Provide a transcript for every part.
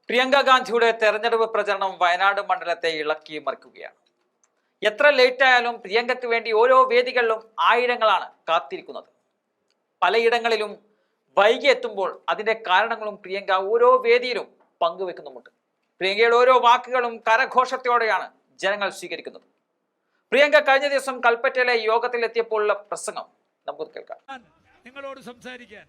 പ്രിയങ്ക ഗാന്ധിയുടെ തെരഞ്ഞെടുപ്പ് പ്രചരണം വയനാട് മണ്ഡലത്തെ ഇളക്കി മറിക്കുകയാണ്. എത്ര ലേറ്റ് ആയാലും പ്രിയങ്കയ്ക്ക് വേണ്ടി ഓരോ വേദികളിലും ആയിരങ്ങളാണ് കാത്തിരിക്കുന്നത്. പലയിടങ്ങളിലും വൈകി എത്തുമ്പോൾ അതിന്റെ കാരണങ്ങളും പ്രിയങ്ക ഓരോ വേദിയിലും പങ്കുവെക്കുന്നുമുണ്ട്. പ്രിയങ്കയുടെ ഓരോ വാക്കുകളും കരഘോഷത്തോടെയാണ് ജനങ്ങൾ സ്വീകരിക്കുന്നത്. പ്രിയങ്ക കഴിഞ്ഞ ദിവസം കൽപ്പറ്റയിലെ യോഗത്തിൽ എത്തിയപ്പോഴുള്ള പ്രസംഗം നമുക്ക് കേൾക്കാം. നിങ്ങളോട് സംസാരിക്കാൻ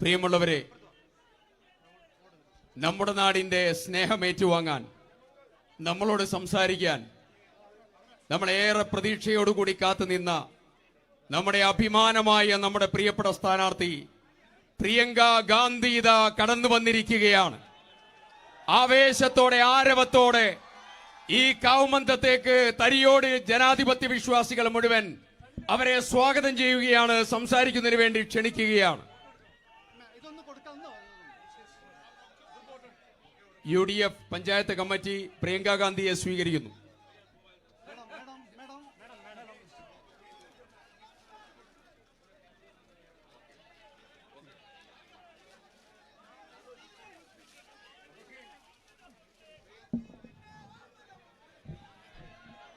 പ്രിയമുള്ളവരെ, നമ്മുടെ നാടിന്റെ സ്നേഹം ഏറ്റുവാങ്ങാൻ, നമ്മളോട് സംസാരിക്കാൻ നമ്മളേറെ പ്രതീക്ഷയോടുകൂടി കാത്തുനിന്ന നമ്മുടെ അഭിമാനമായ നമ്മുടെ പ്രിയപ്പെട്ട സ്ഥാനാർത്ഥി പ്രിയങ്ക ഗാന്ധി ഇതാ കടന്നു വന്നിരിക്കുകയാണ്. ആവേശത്തോടെ ആരവത്തോടെ ഈ കാവുമന്തത്തേക്ക് തരിയോട് ജനാധിപത്യ വിശ്വാസികൾ മുഴുവൻ അവരെ സ്വാഗതം ചെയ്യുകയാണ്, സംസാരിക്കുന്നതിന് വേണ്ടി ക്ഷണിക്കുകയാണ്. UDF പഞ്ചായത്ത് കമ്മിറ്റി പ്രിയങ്ക ഗാന്ധിയെ സ്വീകരിക്കുന്നു.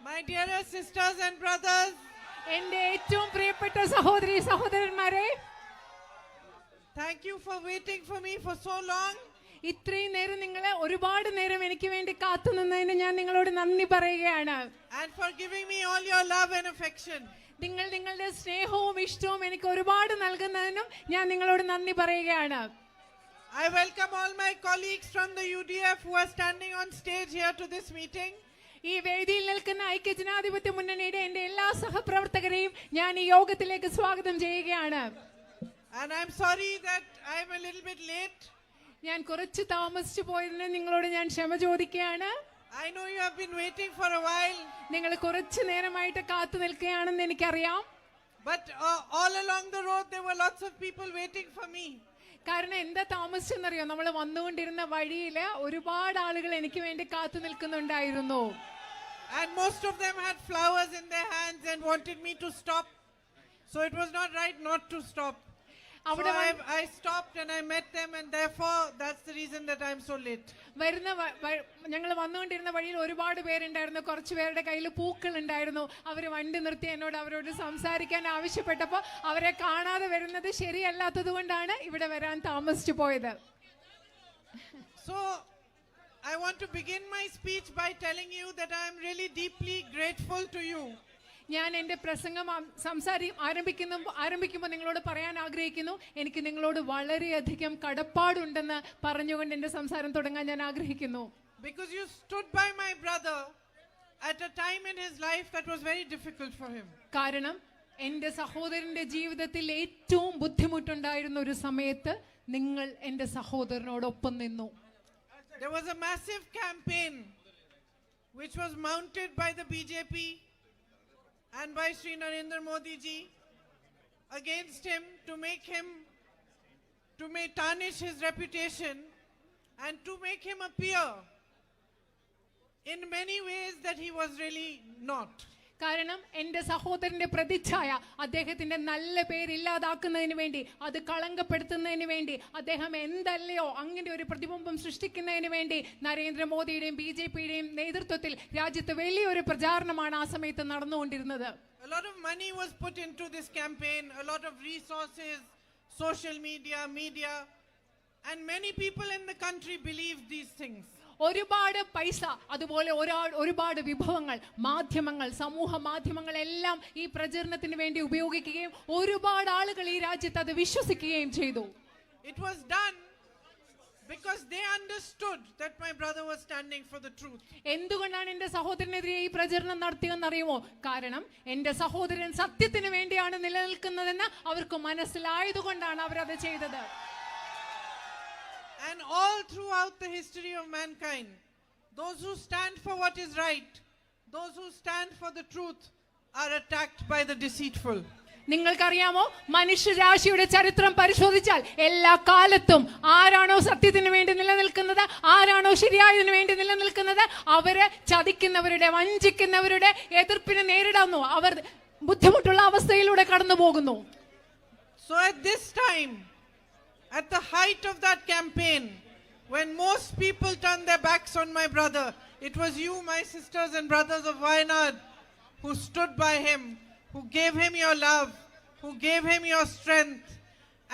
My dearest sisters and brothers, എൻ്റെ ഏറ്റവും പ്രിയപ്പെട്ട സഹോദരി സഹോദരന്മാരെ, thank you for waiting for me for so long. ഇത്രയും നേരം നിങ്ങൾ ഒരുപാട് നേരം എനിക്ക് വേണ്ടി കാത്തു നിന്നതിന് ഞാൻ നിങ്ങളോട് നന്ദി പറയുകയാണ്. And for giving me all your love and affection. നിങ്ങൾ നിങ്ങളുടെ സ്നേഹവും ഇഷ്ടവും എനിക്ക് ഒരുപാട് നൽകുന്നതിനും ഞാൻ നിങ്ങളോട് നന്ദി പറയുകയാണ്. I welcome all my colleagues from the UDF who are standing on stage here to this meeting. ഈ വേദിയിൽ നിൽക്കുന്ന ഐക്യജനാധിപത്യ മുന്നണിയുടെ എൻ്റെ എല്ലാ സഹപ്രവർത്തകരെയും ഞാൻ ഈ യോഗത്തിലേക്ക് സ്വാഗതം ചെയ്യുകയാണ്. And I'm sorry that I'm a little bit late. ഞാൻ കുറച്ച് താമസിച്ചു പോയതിന് നിങ്ങളോട് ഞാൻ ക്ഷമ ചോദിക്കുകയാണ്. I know you have been waiting for a while. നിങ്ങൾ കുറച്ച് നേരമായിട്ട് കാത്തു നിൽക്കുകയാണെന്ന് എനിക്കറിയാം. But all along the road there were lots of people waiting for me. കാരണം എന്താ താമസിച്ചെന്നറിയോ, നമ്മൾ വന്നുകൊണ്ടിരുന്ന വഴിയിൽ ഒരുപാട് ആളുകൾ എനിക്ക് വേണ്ടി കാത്തു നിൽക്കുന്നുണ്ടായിരുന്നു. And most of them had flowers in their hands and wanted me to stop. So it was not right not to stop. So I stopped and I met them, and therefore that's the reason that I'm so late. ഞങ്ങൾ വന്നുകൊണ്ടിരുന്ന വഴിയിൽ ഒരുപാട് പേരുണ്ടായിരുന്നു. കുറച്ച് പേരുടെ കയ്യിൽ പൂക്കൾ ഉണ്ടായിരുന്നു. അവർ വണ്ടി നിർത്തി എന്നോട് അവരോട് സംസാരിക്കാൻ ആവശ്യപ്പെട്ടപ്പോൾ അവരെ കാണാതെ വരുന്നത് ശരിയല്ലാത്തത് കൊണ്ടാണ് ഇവിടെ വരാൻ താമസിച്ചു പോയത്. So I want to begin my speech by telling you that I am really deeply grateful to you. ഞാൻ എൻ്റെ പ്രസംഗം ആരംഭിക്കുമ്പോൾ നിങ്ങളോട് പറയാൻ ആഗ്രഹിക്കുന്നു, എനിക്ക് നിങ്ങളോട് വളരെയധികം കടപ്പാടുണ്ടെന്ന് പറഞ്ഞുകൊണ്ട് എൻ്റെ സംസാരം തുടങ്ങാൻ ഞാൻ ആഗ്രഹിക്കുന്നു. Because you stood by my brother at a time in his life that was very difficult for him. കാരണം എൻ്റെ സഹോദരന്റെ ജീവിതത്തിൽ ഏറ്റവും ബുദ്ധിമുട്ടുണ്ടായിരുന്ന ഒരു സമയത്ത് നിങ്ങൾ എൻ്റെ സഹോദരനോടൊപ്പം നിന്നു. There was a massive campaign which was mounted by the BJP and by Sri Narendra Modi ji against him to tarnish his reputation and to make him appear in many ways that he was really not. കാരണം എൻ്റെ സഹോദരന്റെ പ്രതിച്ഛായ, അദ്ദേഹത്തിന്റെ നല്ല പേരില്ലാതാക്കുന്നതിന് വേണ്ടി, അത് കളങ്കപ്പെടുത്തുന്നതിന് വേണ്ടി, അദ്ദേഹം എന്തല്ലയോ അങ്ങനെ ഒരു പ്രതിബിംബം സൃഷ്ടിക്കുന്നതിന് വേണ്ടി നരേന്ദ്രമോദിയുടെയും BJPയുടെയും നേതൃത്വത്തിൽ രാജ്യത്ത് വലിയൊരു പ്രചാരണമാണ് ആ സമയത്ത് നടന്നുകൊണ്ടിരുന്നത്. A lot of money was put into this campaign, a lot of resources, social media, and many people in the country believed these things. ഒരുപാട് പൈസ, അതുപോലെ ഒരുപാട് വിഭവങ്ങൾ, മാധ്യമങ്ങൾ, സമൂഹ മാധ്യമങ്ങൾ എല്ലാം ഈ പ്രചരണത്തിന് വേണ്ടി ഉപയോഗിക്കുകയും ഒരുപാട് ആളുകൾ ഈ രാജ്യത്ത് അത് വിശ്വസിക്കുകയും ചെയ്തു. It was done because they understood that my brother was standing for the truth. എന്തുകൊണ്ടാണ് എന്റെ സഹോദരനെതിരെ ഈ പ്രചരണം നടത്തിയെന്ന് അറിയുമോ? കാരണം എന്റെ സഹോദരൻ സത്യത്തിന് വേണ്ടിയാണ് നിലനിൽക്കുന്നതെന്ന് അവർക്ക് മനസ്സിലായതുകൊണ്ടാണ് അവരത് ചെയ്തത്. And all throughout the history of mankind, those who stand for what is right, those who stand for the truth, are attacked by the deceitful. നിങ്ങൾക്കറിയാമോ, മനുഷ്യരാശിയുടെ ചരിത്രം പരിശോധിച്ചാൽ എല്ലാ കാലത്തും ആരാണോ സത്യത്തിന് വേണ്ടി നിലനിൽക്കുന്നത്, ആരാണോ ശരിയായതിനു വേണ്ടി നിലനിൽക്കുന്നത്, അവരെ ചതിക്കുന്നവരുടെ, വഞ്ചിക്കുന്നവരുടെ എതിർപ്പിനെ നേരിടുന്നു. അവർ ബുദ്ധിമുട്ടുള്ള അവസ്ഥയിലൂടെ കടന്നു പോകുന്നു. So at this time, at the height of that campaign, when most people turned their backs on my brother, it was you, my sisters and brothers of Wayanad, who stood by him, who gave him your love, who gave him your strength,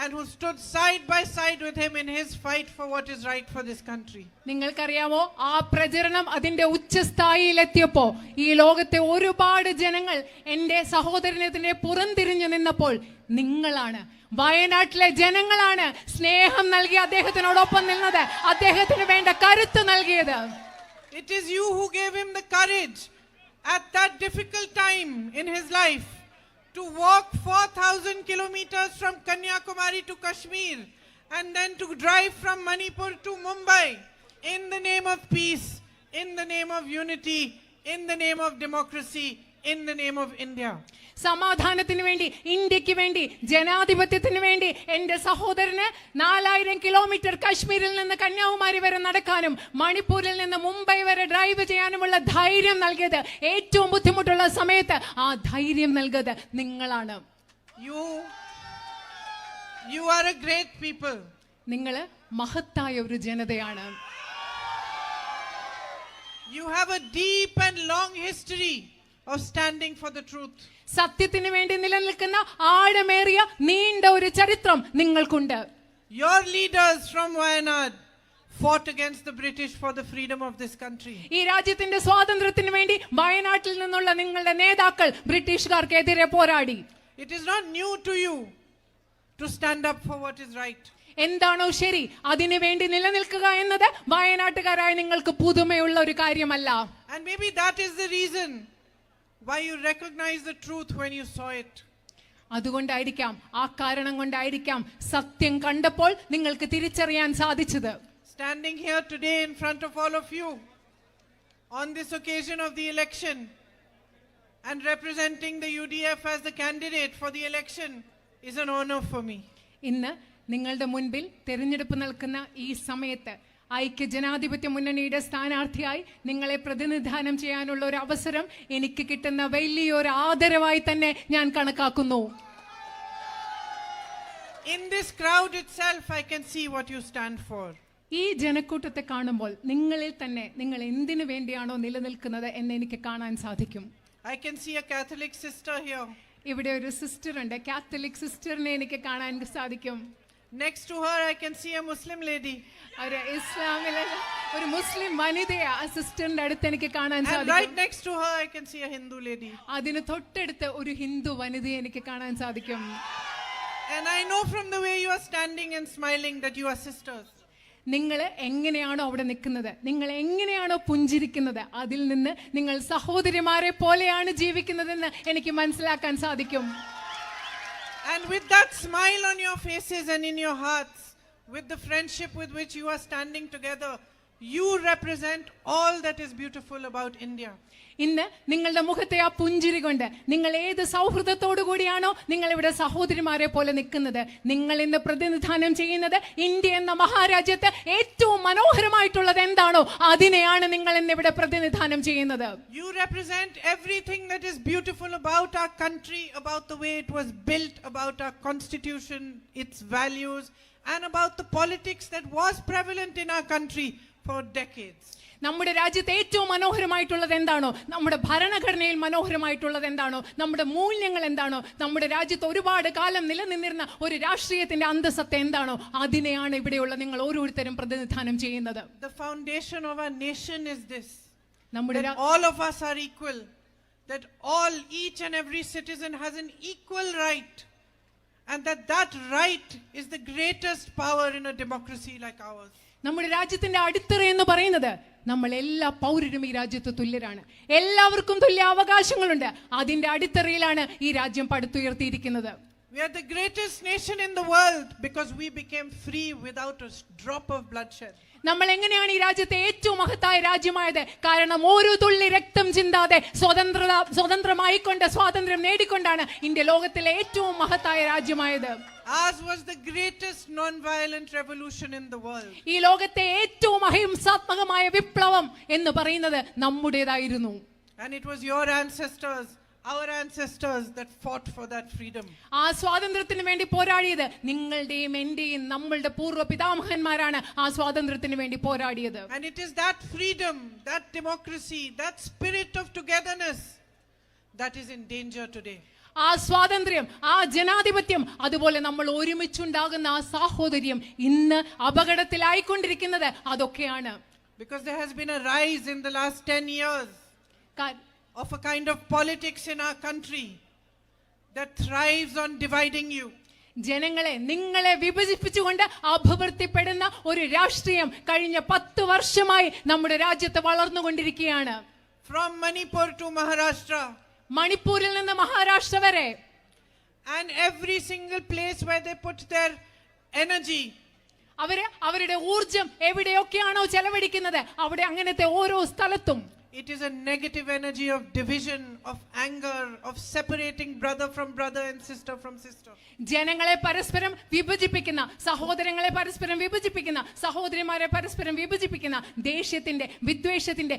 and who stood side by side with him in his fight for what is right for this country. നിങ്ങൾക്കറിയാമോ, ആ പ്രചരണം അതിന്റെ ഉച്ചസ്ഥായിയിലെത്തിയപ്പോ ഈ ലോകത്തെ ഒരുപാട് ജനങ്ങൾ എന്റെ സഹോദരനെതിരെ പുറംതിരിഞ്ഞു നിന്നപ്പോൾ നിങ്ങളാണ്, വയനാട്ടിലെ ജനങ്ങളാണ് സ്നേഹം നൽകി അദ്ദേഹത്തിനോടൊപ്പം നിന്നത്, അദ്ദേഹത്തിന് വേണ്ട കരുത്ത് നൽകിയത്. It is you who gave him the courage at that difficult time in his life to walk 4,000 kilometers from Kanyakumari to Kashmir and then to drive from Manipur to Mumbai in the name of peace, in the name of unity, in the name of democracy, in the name of India. സമാധാനത്തിന് വേണ്ടി, ഇന്ത്യക്ക് വേണ്ടി, ജനാധിപത്യത്തിന് വേണ്ടി എന്റെ സഹോദരന് 4000 kilometre കശ്മീരിൽ നിന്ന് കന്യാകുമാരി വരെ നടക്കാനും മണിപ്പൂരിൽ നിന്ന് മുംബൈ വരെ ഡ്രൈവ് ചെയ്യാനുമുള്ള ധൈര്യം നൽകിയത്, ഏറ്റവും ബുദ്ധിമുട്ടുള്ള സമയത്ത് ആ ധൈര്യം നൽകിയത് നിങ്ങളാണ്. You are a great people. നിങ്ങൾ മഹത്തായ ഒരു ജനതയാണ്. You have a deep and long history of standing for the truth. സത്യത്തിന് വേണ്ടി നിലനിൽക്കുന്ന ആഴമേറിയ നീണ്ട ഒരു ചരിത്രം നിങ്ങൾക്കുണ്ട്. Your leaders from Wayanad fought against the British for the freedom of this country. ഈ രാജ്യത്തിന്റെ സ്വാതന്ത്ര്യത്തിന് വേണ്ടി വയനാട്ടിൽ നിന്നുള്ള നിങ്ങളുടെ നേതാക്കൾ ബ്രിട്ടീഷുകാർക്കെതിരെ പോരാടി. It is not new to you to stand up for what is right. എന്താണോ ശരി അതിനു വേണ്ടി നിലനിൽക്കുക എന്നത് വയനാട്ടുകാരായ നിങ്ങൾക്ക് പുതുമയുള്ള ഒരു കാര്യമല്ല. And maybe that is the reason why you recognize the truth when you saw it. അതുകൊണ്ടായിരിക്കാം, ആ കാരണം കൊണ്ടായിരിക്കാം സത്യം കണ്ടപ്പോൾ നിങ്ങൾക്ക് തിരിച്ചറിയാൻ സാധിച്ചത്. Standing here today in front of all of you on this occasion of the election and representing the UDF as the candidate for the election is an honor for me. ഇന്ന് നിങ്ങളുടെ മുൻപിൽ തെരഞ്ഞെടുപ്പ് നിൽക്കുന്ന ഈ സമയത്ത് ഐക്യ ജനാധിപത്യ മുന്നണിയുടെ സ്ഥാനാർത്ഥിയായി നിങ്ങളെ പ്രതിനിധാനം ചെയ്യാനുള്ള ഒരു അവസരം എനിക്ക് കിട്ടുന്ന വലിയൊരു ആദരവായി തന്നെ ഞാൻ കണക്കാക്കുന്നു. In this crowd itself I can see what you stand for. ഈ ജനക്കൂട്ടത്തെ കാണുമ്പോൾ നിങ്ങളിൽ തന്നെ നിങ്ങൾ എന്തിനു വേണ്ടിയാണോ നിലനിൽക്കുന്നത് എന്ന് എനിക്ക് കാണാൻ സാധിക്കും. I can see a Catholic sister here. ഇവിടെ ഒരു സിസ്റ്റർ ഉണ്ട്, കാത്തലിക് സിസ്റ്ററിനെ എനിക്ക് കാണാൻ സാധിക്കും. Next to her I can see a Muslim lady. ഒരു ഇസ്ലാമിലെ ഒരു മുസ്ലിം വനിതയെ ആ സിസ്റ്ററിന്റെ അടുത്ത് എനിക്ക് കാണാൻ And സാധിക്കും. right next to her I can see a Hindu lady. അതിന് തൊട്ടടുത്ത് ഒരു ഹിന്ദു വനിതയെ എനിക്ക് കാണാൻ സാധിക്കും. And I know from the way you are standing and smiling that you are sisters. നിങ്ങൾ എങ്ങനെയാണോ അവിടെ നിൽക്കുന്നത്, നിങ്ങൾ എങ്ങനെയാണോ പുഞ്ചിരിക്കുന്നത്, അതിൽ നിന്ന് നിങ്ങൾ സഹോദരിമാരെ പോലെയാണ് ജീവിക്കുന്നതെന്ന് എനിക്ക് മനസ്സിലാക്കാൻ സാധിക്കും. And with that smile on your faces and in your hearts, with the friendship with which you are standing together, you represent all that is beautiful about India. ഇന്ന് നിങ്ങളുടെ മുഖത്തെ ആ പുഞ്ചിരി കൊണ്ട് നിങ്ങൾ ഏത് സൗഹൃദത്തോടു കൂടിയാണോ നിങ്ങൾ ഇവിടെ സഹോദരിമാരെ പോലെ നിൽക്കുന്നത്, നിങ്ങൾ ഇന്ന് പ്രതിനിധാനം ചെയ്യുന്നത് ഇന്ത്യ എന്ന മഹാരാജ്യത്ത് ഏറ്റവും മനോഹരമായിട്ടുള്ളത് എന്താണോ അതിനെയാണ് നിങ്ങൾ ഇന്ന് ഇവിടെ പ്രതിനിധാനം ചെയ്യുന്നത്. You represent everything that is beautiful about our country, about the way it was built, about our constitution, its values, and about the politics that was prevalent in our country for decades. നമ്മുടെ രാജ്യത്ത് ഏറ്റവും മനോഹരമായിട്ടുള്ളത് എന്താണോ, നമ്മുടെ ഭരണഘടനയിൽ മനോഹരമായിട്ടുള്ളത് എന്താണോ, നമ്മുടെ മൂല്യങ്ങൾ എന്താണോ, നമ്മുടെ രാജ്യത്ത് ഒരുപാട് കാലം നിലനിന്നിരുന്ന ഒരു രാഷ്ട്രീയത്തിന്റെ അന്തസത്ത എന്താണോ അതിനെയാണ് ഇവിടെയുള്ള നിങ്ങൾ ഓരോരുത്തരും പ്രതിനിധാനം ചെയ്യുന്നത്. The foundation of our nation is this: നമ്മുടെ that all of us are equal, that each and every citizen has an equal right And that right is the greatest power in a democracy like ours. നമ്മുടെ രാജ്യത്തിന്റെ അടിത്തറ എന്ന് പറയുന്നത് നമ്മൾ എല്ലാ പൗരരും ഈ രാജ്യത്ത് തുല്യരാണ്. എല്ലാവർക്കും തുല്യ അവകാശങ്ങളുണ്ട്. അതിന്റെ അടിത്തറയിലാണ് ഈ രാജ്യം പടുത്തുയർത്തിയിരിക്കുന്നത്. We are the greatest nation in the world because we became free without a drop of bloodshed. നമ്മൾ എങ്ങനെയാണ് ഈ രാജ്യത്തെ ഏറ്റവും മഹത്തായ രാജ്യമായത്? കാരണം ഒരു തുള്ളി രക്തം ചിന്താതെ സ്വതന്ത്രമായിക്കൊണ്ട് സ്വാതന്ത്ര്യം നേടിക്കൊണ്ടാണ് ഇന്ത്യ ലോകത്തിലെ ഏറ്റവും മഹത്തായ രാജ്യമായത്. Ours was the greatest non-violent revolution in the world. ഈ ലോകത്തെ ഏറ്റവും അഹിംസാത്മകമായ വിപ്ലവം എന്ന് പറയുന്നത് നമ്മുടേതായിരുന്നു. And it was your ancestors, our ancestors that fought for that freedom. ആ സ്വാതന്ത്ര്യത്തിന് വേണ്ടി പോരാടിയത് നിങ്ങളുടെയും എന്റെയും നമ്മളുടെ പൂർവ്വ പിതാമഹന്മാരാണ് ആ സ്വാതന്ത്ര്യത്തിന് വേണ്ടി പോരാടിയത്. And it is that freedom, that democracy, that spirit of togetherness that is in danger today. ആ സ്വാതന്ത്ര്യം, ആ ജനാധിപത്യം, അതുപോലെ നമ്മൾ ഒരുമിച്ചുണ്ടാകുന്ന ആ സാഹോദര്യം ഇന്ന് അപകടത്തിലായിക്കൊണ്ടിരിക്കുന്നത് അതൊക്കെയാണ്. Because there has been a rise in the last 10 years of a kind of politics in our country that thrives on dividing you. ജനങ്ങളെ നിങ്ങളെ വിഭജിപ്പിച്ചുകൊണ്ട് അഭിവൃദ്ധിപ്പെടുന്ന ഒരു രാഷ്ട്രീയം കഴിഞ്ഞ 10 വർഷമായി നമ്മുടെ രാജ്യത്ത് വളർന്നുകൊണ്ടിരിക്കുകയാണ്. From Manipur to Maharashtra. മണിപ്പൂരിൽ നിന്ന് മഹാരാഷ്ട്ര വരെ. And every single place where they put their energy. അവരുടെ ഊർജം എവിടെയൊക്കെയാണോ ചെലവഴിക്കുന്നത് അവിടെ അങ്ങനത്തെ ഓരോ സ്ഥലത്തും it is a negative energy of division, of anger, of separating brother from brother and sister from sister. ജനങ്ങളെ പരസ്പരം വിഭജിപ്പിക്കുന്ന, സഹോദരങ്ങളെ പരസ്പരം വിഭജിപ്പിക്കുന്ന, സഹോദരിമാരെ പരസ്പരം വിഭജിപ്പിക്കുന്ന ദേഷ്യത്തിന്റെ, വിദ്വേഷത്തിന്റെ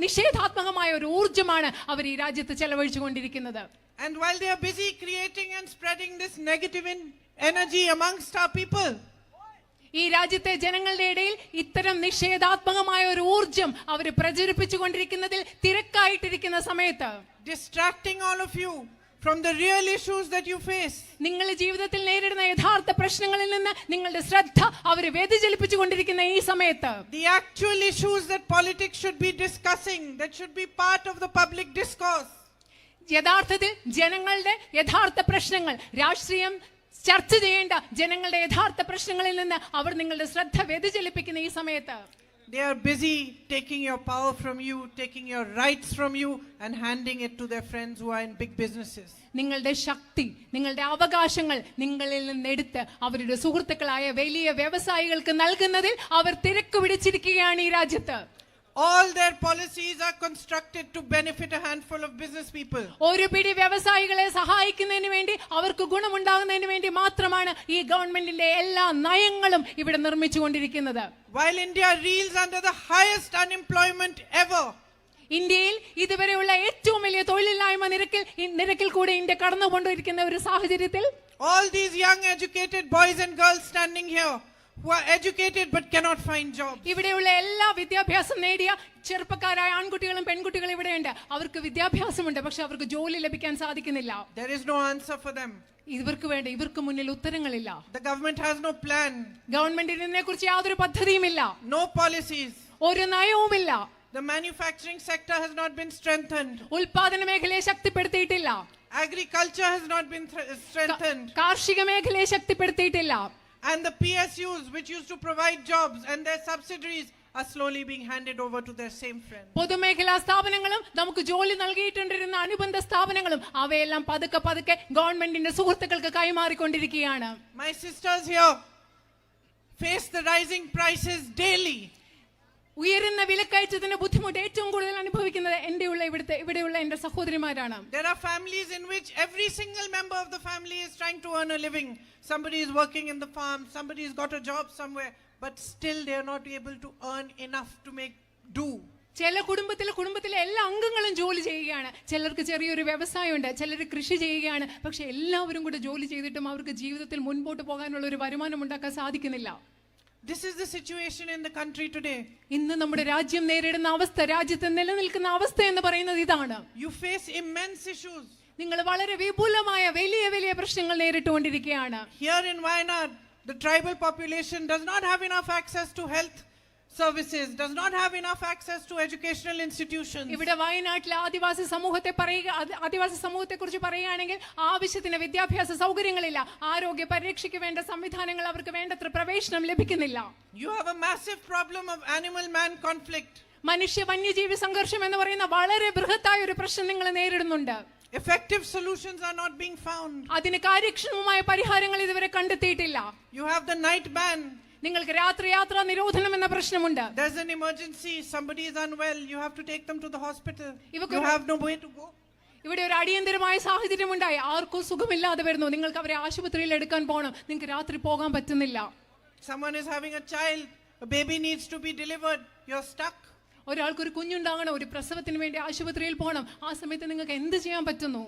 നിഷേധാത്മകമായ ഒരു ഊർജ്ജമാണ് അവർ ഈ രാജ്യത്ത് ചെലവഴിച്ചുകൊണ്ടിരിക്കുന്നത്. And while they are busy creating and spreading this negative energy amongst our people, ഈ രാജ്യത്തെ ജനങ്ങളുടെ ഇടയിൽ ഇത്തരം നിഷേധാത്മകമായ ഒരു ഊർജം അവർ പ്രചരിപ്പിച്ചുകൊണ്ടിരിക്കുന്നതിൽ തിരക്കായിട്ടിരിക്കുന്ന സമയത്ത് distracting all of you from the real issues that you face. നിങ്ങൾ ജീവിതത്തിൽ നേരിടുന്ന യഥാർത്ഥ പ്രശ്നങ്ങളിൽ നിന്ന് നിങ്ങളുടെ ശ്രദ്ധ അവർ വ്യതിചലിപ്പിച്ചുകൊണ്ടിരിക്കുന്ന ഈ സമയത്ത് the actual issues that politics should be discussing, that should be part of the public discourse. യഥാർത്ഥത്തിൽ ജനങ്ങളുടെ യഥാർത്ഥ പ്രശ്നങ്ങൾ, രാഷ്ട്രീയം ചർച്ച ചെയ്യേണ്ട ജനങ്ങളുടെ യഥാർത്ഥ പ്രശ്നങ്ങളിൽ നിന്ന് അവർ നിങ്ങളുടെ ശ്രദ്ധ വ്യതിചലിപ്പിക്കുന്ന ഈ സമയത്ത് they are busy taking your power from you, taking your rights from you and handing it to their friends who are in big businesses. നിങ്ങളുടെ ശക്തി, നിങ്ങളുടെ അവകാശങ്ങൾ നിങ്ങളിൽ നിന്ന് എടുത്ത് അവരുടെ സുഹൃത്തുക്കളായ വലിയ വ്യവസായികൾക്ക് നൽകുന്നതിൽ അവർ തിരക്ക് പിടിച്ചിരിക്കുകയാണ് ഈ രാജ്യത്ത്. All their policies are constructed to benefit a handful of business people. ഒരു പിടി വ്യവസായികളെ സഹായിക്കുന്നതിന് വേണ്ടി, അവർക്ക് ഗുണമുണ്ടാകുന്നതിന് വേണ്ടി മാത്രമാണ് ഈ ഗവൺമെന്റിന്റെ എല്ലാ നയങ്ങളും ഇവിടെ നിർമ്മിച്ചുകൊണ്ടിരിക്കുന്നത്. While India reels under the highest unemployment ever, ഇന്ത്യയിൽ ഇതുവരെയുള്ള ഏറ്റവും വലിയ തൊഴിലില്ലായ്മ നിരക്കിൽ കൂടെ ഇന്ത്യ കടന്നുകൊണ്ടിരിക്കുന്ന ഒരു സാഹചര്യത്തിൽ all these young educated boys and girls standing here who are educated but cannot find jobs. ഇവിടെയുള്ള എല്ലാ വിദ്യാഭ്യാസം നേടിയ ചെറുപ്പക്കാരായ ആൺകുട്ടികളും പെൺകുട്ടികളും ഇവിടെയുണ്ട്. അവർക്ക് വിദ്യാഭ്യാസമുണ്ട്, പക്ഷെ അവർക്ക് ജോലി ലഭിക്കാൻ സാധിക്കുന്നില്ല. There is no answer for them. ഇവർക്ക് മുന്നിൽ ഉത്തരങ്ങളില്ല. The government has no plan. ഗവൺമെന്റിന് ഇതിനെക്കുറിച്ച് യാതൊരു പദ്ധതിയുമില്ല. No policies. ഒരു നയവുമില്ല. The manufacturing sector has not been strengthened. ഉൽപാദന മേഖലയെ ശക്തിപ്പെടുത്തിയിട്ടില്ല. Agriculture has not been strengthened. കാർഷിക മേഖലയെ ശക്തിപ്പെടുത്തിയിട്ടില്ല. And the PSUs, which used to provide jobs, and their subsidiaries are slowly being handed over to their same friends. പൊതുമേഖലാ സ്ഥാപനങ്ങളും നമുക്ക് ജോലി നൽകിയിട്ടുണ്ടിരുന്ന അനുബന്ധ സ്ഥാപനങ്ങളും അവയെല്ലാം പതുക്കെ ഗവൺമെന്റിന്റെ സുഹൃത്തുക്കൾക്ക് കൈമാറിക്കൊണ്ടിരിക്കുകയാണ്. My sisters here face the rising prices daily. ഉയരുന്ന വിലക്കയറ്റത്തിന്റെ ബുദ്ധിമുട്ട് ഏറ്റവും കൂടുതൽ അനുഭവിക്കുന്നത് ഇവിടെയുള്ള എന്റെ സഹോദരിമാരാണ്. There are families in which every single member of the family is trying to earn a living. Somebody is working in the farm, somebody has got a job somewhere, but still they are not able to earn enough to make do. ചില കുടുംബത്തിലെ എല്ലാ അംഗങ്ങളും ജോലി ചെയ്യുകയാണ്. ചിലർക്ക് ചെറിയൊരു വ്യവസായമുണ്ട്, ചിലർ കൃഷി ചെയ്യുകയാണ്. പക്ഷെ എല്ലാവരും കൂടെ ജോലി ചെയ്തിട്ടും അവർക്ക് ജീവിതത്തിൽ മുൻപോട്ട് പോകാനുള്ള ഒരു വരുമാനം ഉണ്ടാക്കാൻ സാധിക്കുന്നില്ല. This is the situation in the country today. ഇന്ന് നമ്മുടെ രാജ്യം നേരിടുന്ന അവസ്ഥ, രാജ്യത്ത് നിലനിൽക്കുന്ന അവസ്ഥ എന്ന് പറയുന്നത് ഇതാണ്. You face immense issues. നിങ്ങൾ വളരെ വിപുലമായ വലിയ പ്രശ്നങ്ങൾ നേരിട്ടുകൊണ്ടിരിക്കുകയാണ്. Here in Wayanad, the tribal population does not have enough access to health services, does not have enough access to educational institutions. ഇവിടെ വയനാട്ടിലെ ആദിവാസി സമൂഹത്തെ കുറിച്ച് പറയുകയാണെങ്കിൽ ആവശ്യത്തിന് വിദ്യാഭ്യാസ സൗകര്യങ്ങളില്ല, ആരോഗ്യ പരിരക്ഷയ്ക്ക് വേണ്ട സംവിധാനങ്ങൾ അവർക്ക് വേണ്ടത്ര പ്രവേശനം ലഭിക്കുന്നില്ല. You have a massive problem of animal-man conflict. മനുഷ്യ വന്യജീവി സംഘർഷം എന്ന് പറയുന്ന വളരെ ബൃഹത്തായ ഒരു പ്രശ്നം നിങ്ങൾ നേരിടുന്നുണ്ട്. Effective solutions are not being found. അതിന് കാര്യക്ഷമമായ പരിഹാരങ്ങൾ ഇതുവരെ കണ്ടെത്തിയിട്ടില്ല. You have the night ban. നിങ്ങൾക്ക് രാത്രി യാത്രാ നിരോധനം എന്ന പ്രശ്നമുണ്ട്. There's an emergency, somebody is unwell, you have to take them to the hospital. You have no way to go. ഇവിടെ ഒരു അടിയന്തരമായ സാഹചര്യം ഉണ്ടായി, ആർക്കും സുഖമില്ലാതെ വരുന്നു, നിങ്ങൾക്ക് അവരെ ആശുപത്രിയിൽ എടുക്കാൻ പോകണം, നിങ്ങൾക്ക് രാത്രി പോകാൻ പറ്റുന്നില്ല. Someone is having a child, a baby needs to be delivered, you're stuck. ഒരാൾക്ക് ഒരു കുഞ്ഞുണ്ടാകണം, ഒരു പ്രസവത്തിന് വേണ്ടി ആശുപത്രിയിൽ പോകണം, ആ സമയത്ത് നിങ്ങൾക്ക് എന്ത് ചെയ്യാൻ പറ്റുന്നു?